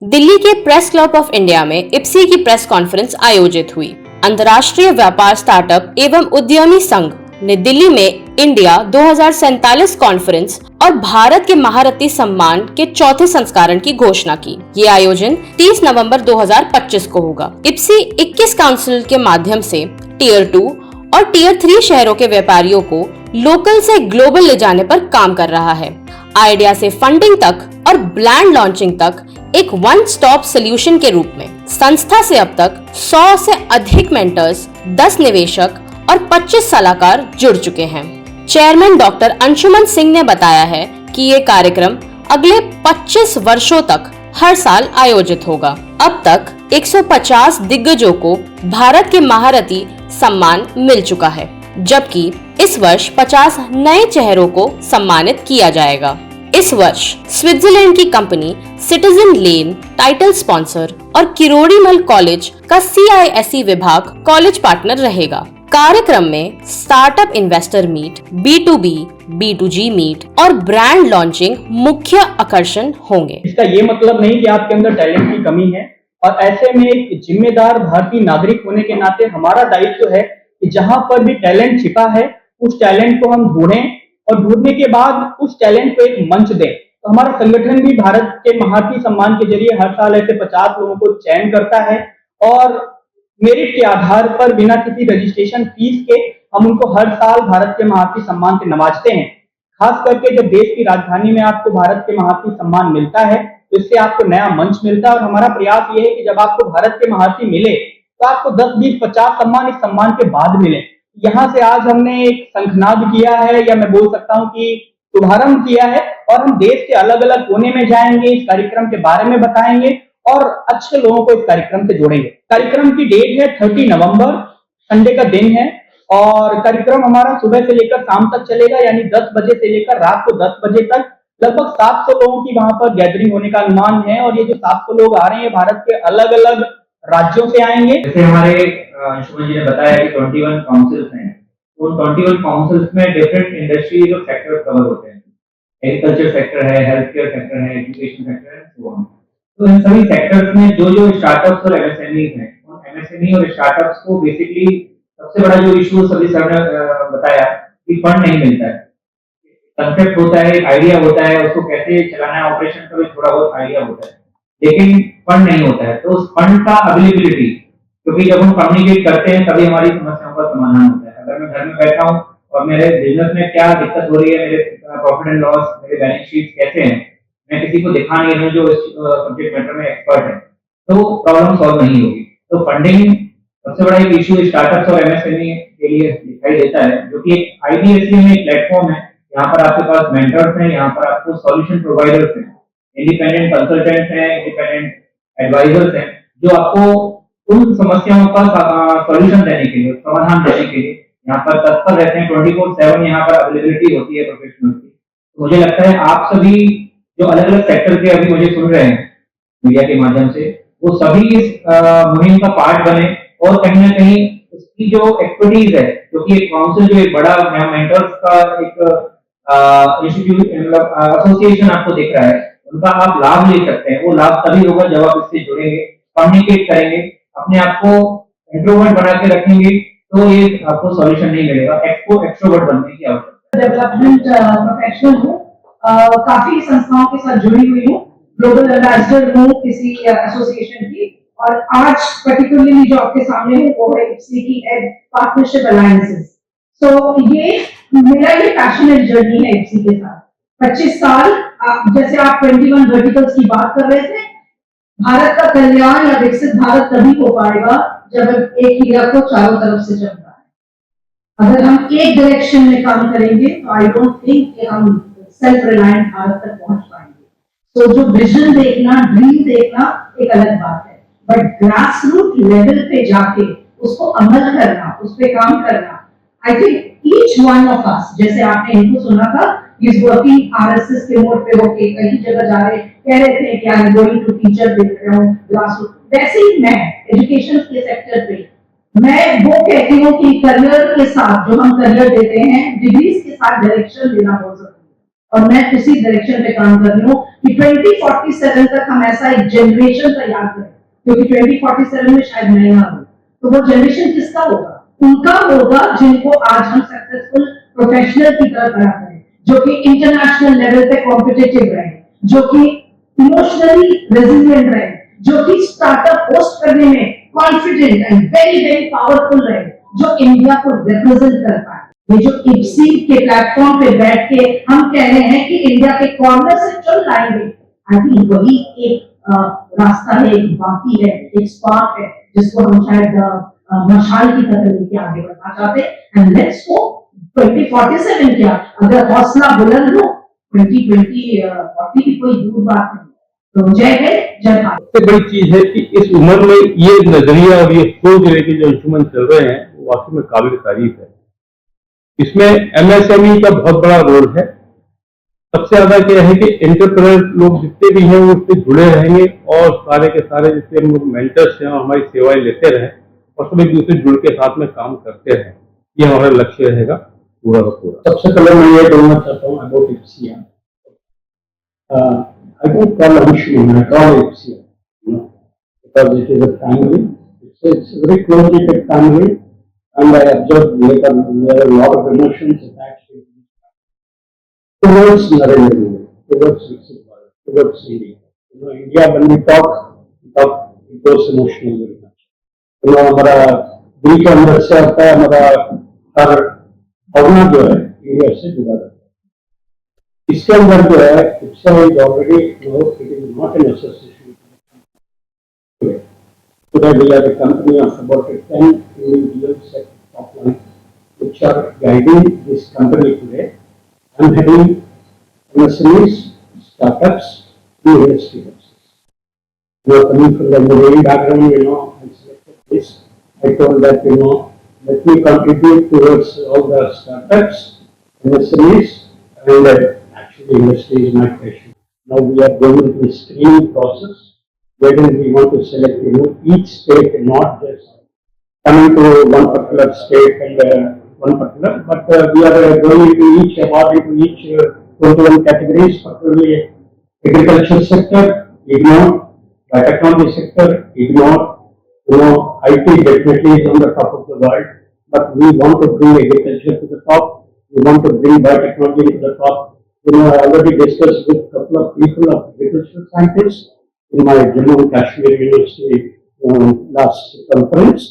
दिल्ली के press club of India में इप्सी की प्रेस कॉन्फ्रेंस आयोजित हुई। अंतर्राष्ट्रीय व्यापार स्टार्टअप एवं उद्यमी संघ ने दिल्ली में इंडिया 2047 कॉन्फ्रेंस और भारत के महारथी सम्मान के चौथे संस्करण की घोषणा की। ये आयोजन 30 नवंबर 2025 को होगा। इप्सी 21 काउंसिल के माध्यम से टीयर 2 और टीयर 3 शहरों के व्यापारियों को लोकल से ग्लोबल ले जाने पर काम कर रहा है। आइडिया से फंडिंग तक और ब्रांड लॉन्चिंग तक एक वन स्टॉप सोल्यूशन के रूप में संस्था से अब तक 100 से अधिक मेंटर्स, 10 निवेशक और 25 सलाहकार जुड़ चुके हैं। चेयरमैन डॉक्टर अंशुमन सिंह ने बताया है कि ये कार्यक्रम अगले 25 वर्षों तक हर साल आयोजित होगा। अब तक 150 दिग्गजों को भारत के महारथी सम्मान मिल चुका है, जबकि इस वर्ष 50 नए चेहरों को सम्मानित किया जाएगा। इस वर्ष स्विट्जरलैंड की company Citizen Lane title sponsor और किरोड़ीमल कॉलेज का CISE विभाग कॉलेज पार्टनर रहेगा। कार्यक्रम में startup investor meet, B2B, B2G meet और ब्रांड लॉन्चिंग मुख्य आकर्षण होंगे। इसका ये मतलब नहीं कि आपके अंदर टैलेंट की कमी है, और ऐसे में एक जिम्मेदार भारतीय नागरिक होने के नाते हमारा दायित्व है कि जहां पर भी टैलेंट छिपा है उस टैलेंट को हम ढूंढें और ढूंढने के बाद उस टैलेंट को एक मंच दें। तो हमारा संगठन भी भारत के महारथी सम्मान के जरिए हर साल ऐसे 50 लोगों को चयन करता है और मेरिट के आधार पर बिना किसी रजिस्ट्रेशन फीस के हम उनको हर साल भारत के महारथी सम्मान से नवाजते हैं। खास करके जब देश की राजधानी में आपको भारत के महारथी सम्मान मिलता है तो इससे आपको नया मंच मिलता है, और हमारा प्रयास ये है कि जब आपको भारत के महारथी मिले तो आपको 10, 20, 50 सम्मान इस सम्मान के बाद मिले। यहाँ से आज हमने एक शंखनाद किया है, या मैं बोल सकता हूँ कि शुभारंभ किया है, और हम देश के अलग अलग कोने में जाएंगे, इस कार्यक्रम के बारे में बताएंगे और अच्छे लोगों को इस कार्यक्रम से जोड़ेंगे। कार्यक्रम की डेट है 30 नवंबर, संडे का दिन है, और कार्यक्रम हमारा सुबह से लेकर शाम तक चलेगा, यानी 10 बजे से लेकर रात को 10 बजे तक। लगभग 700 लोगों की वहां पर गैदरिंग होने का अनुमान है, और ये जो 700 लोग आ रहे हैं भारत के अलग अलग राज्यों से आएंगे। जैसे हमारे अंशुमन जी ने बताया कि 21 काउंसिल्स हैं, उन 21 काउंसिल्स में डिफरेंट इंडस्ट्रीज और सेक्टर्स कवर होते हैं। एग्रीकल्चर सेक्टर है, हेल्थ केयर सेक्टर है, एजुकेशन सेक्टर है, सो ऑन। तो इन सभी सेक्टर्स में जो जो स्टार्टअप्स और MSMEs हैं, उन MSME और स्टार्टअप्स को बेसिकली सबसे बड़ा जो इशू सभी सर ने बताया कि फंड नहीं मिलता है। कंसेप्ट होता है, एक आइडिया होता है, उसको कैसे चलाना है, ऑपरेशन का भी थोड़ा बहुत आइडिया होता है, लेकिन फंड नहीं होता है। तो उस फंड का अवेलेबिलिटी, क्योंकि जब हम कम्युनिकेट करते हैं तभी हमारी समस्याओं का समाधान होता है। अगर मैं घर में बैठा हूँ और मेरे बिजनेस में क्या दिक्कत हो रही है, मेरे प्रॉफिट एंड लॉस, मेरे बैलेंस शीट कैसे हैं, मैं किसी को दिखा नहीं रहा जो सब्जेक्ट मैटर में एक्सपर्ट है, तो प्रॉब्लम सॉल्व नहीं होगी। तो फंडिंग सबसे बड़ा एक इशू स्टार्टअप्स और MSME के लिए दिखाई देता है, जो कि एक IDSC में एक प्लेटफॉर्म है। यहाँ पर आपके पास मेंटर्स हैं, यहाँ पर आपको सॉल्यूशन प्रोवाइडर्स हैं, इंडिपेंडेंट कंसल्टेंट्स हैं, इंडिपेंडेंट एडवाइजर्स हैं, जो आपको उन समस्याओं का सॉल्यूशन देने के लिए, समाधान देने के लिए यहाँ पर तत्पर रहते हैं। 24/7 यहाँ पर अवेलेबिलिटी होती है प्रोफेशनल्स की। तो मुझे लगता है आप सभी जो अलग अलग सेक्टर के अभी मुझे सुन रहे हैं मीडिया के माध्यम से, वो सभी इस मुहिम का पार्ट बने, और कहीं ना कहीं उसकी जो एक्सपर्टीज है, क्योंकि एक काउंसिल जो एक बड़ा मेंटर्स का एक इंस्टीट्यूट मतलब एसोसिएशन आपको दिख रहा है, उनका आप लाभ ले सकते हैं। वो लाभ तभी होगा जब आप इससे जुड़ेंगे, कम्युनिकेट करेंगे, अपने आप को इंट्रोवर्ट बना के रखेंगे, तो ये आपको सॉल्यूशन नहीं मिलेगा। एक्सट्रोवर्ट बनने की आवश्यकता है। डेवलपमेंट प्रोफेशनल हूँ, काफी संस्थाओं के साथ जुड़ी हुई हूँ, ग्लोबल एम्बेसडर हूँ किसी एसोसिएशन की, और आज पर्टिकुलरली जो आपके सामने है वो है इप्सी की पार्टनरशिप अलायंसेस। सो ये मेरा ये पैशनेट जर्नी है इप्सी के साथ। 25 साल, जैसे आप 21 वर्टिकल्स की बात कर रहे थे, भारत का कल्याण या विकसित भारत तभी हो पाएगा जब एक हीरा को चारों तरफ से चल रहा है। अगर हम एक डायरेक्शन में काम करेंगे तो आई डोंट थिंक कि हम सेल्फ रिलायंट भारत तक पहुंच पाएंगे। तो जो विजन देखना, ड्रीम देखना एक अलग बात है, बट ग्रास रूट लेवल पे जाके उसको अमल करना, उस पे काम करना, I think each one of us, जैसे आपने इनको सुना था, इज वर्किंग RSS के मोड पे होके कई जगह जा रहे, कह रहे थे कि I am going to teacher देख रहा हूँ ग्रास रूट, वैसे ही मैं एजुकेशन के सेक्टर पे मैं वो कहती हूँ कि करियर के साथ जो हम करियर देते हैं, डिग्रीज के साथ डायरेक्शन देना बहुत जरूरी है। और मैं उसी डायरेक्शन पे काम कर रही हूँ कि 2047 तक हम ऐसा एक जनरेशन तैयार करें, क्योंकि 2047 में शायद मैं ना हूँ, तो वो जनरेशन किसका होगा? उनका होगा जिनको आज हम सक्सेसफुल प्रोफेशनल की तरह खड़ा करें, जो कि इंटरनेशनल लेवल पे कॉम्पिटिटिव रहे, जो कि इमोशनली रेजिलिएंट रहे, जो कि स्टार्टअप होस्ट करने में confident and very very powerful रहे, जो इंडिया को रिप्रेजेंट कर पाए। ये जो इप्सी के प्लेटफॉर्म पे बैठ के हम कह रहे हैं कि इंडिया के कॉर्नर से चल लाएंगे, आई थिंक वही एक रास्ता है, एक बाकी है, एक स्पार्क है, जिसको हम शायद मशाल की तरह लेके आगे बढ़ना चाहते हैं। एंड लेट्स गो 2047 क्या, अगर हौसला बुलंद हो 2040 की कोई दूर बात नहीं। तो जय हिंद, जय भारत। सबसे बड़ी चीज है कि इस उम्र में ये नजरिया और ये सोच लेके जो अंशुमन चल रहे हैं वो वाकई में काबिल तारीफ है। इसमें एमएसएमई का बहुत बड़ा रोल है। सबसे ज्यादा क्या है कि एंटरप्रेन्योर लोग जितने भी हैं वो उससे जुड़े रहेंगे और सारे के सारे जितने हम लोग मेंटर्स हैं और हमारी सेवाएं लेते रहे और सब एक दूसरे जुड़ के साथ में काम करते रहे, ये हमारा लक्ष्य रहेगा पूरा का पूरा। सबसे पहले मैं ये कहना चाहता हूँ about इप्सिया। I don't call Anshuman, I call Ipsia, because it is a family. It's a very closely knit family, and I observed later there are a lot of emotions attached to it. Towards Narendra Modi, towards Viksit Bharat, towards India. India, when we talk, it goes emotional very much. हमारा दिल के अंदर से आता है, हमारा हर भावना जो है इंडिया से जुड़ा रहता है। इसके अंदर जो है IPSA is already it is not an association. Today we are a company of about 10 individuals at top line which are guiding this company today. I am heading MSMEs, startups, new industry houses. You are coming from the engineering background, I selected this. I told that, let me contribute towards all the startups, MSMEs, and actually industry is my passion. Now we are going into a screening process wherein we want to select, each state, not just coming to one particular state and one particular, but we are going into each, award into each 21 categories, particularly agriculture sector, ignore, biotechnology sector, ignore, IT definitely is on the top of the world, but we want to bring agriculture to the top, we want to bring biotechnology to the top. I already discussed with a couple of people of agricultural scientists in my Jammu and Kashmir University last conference.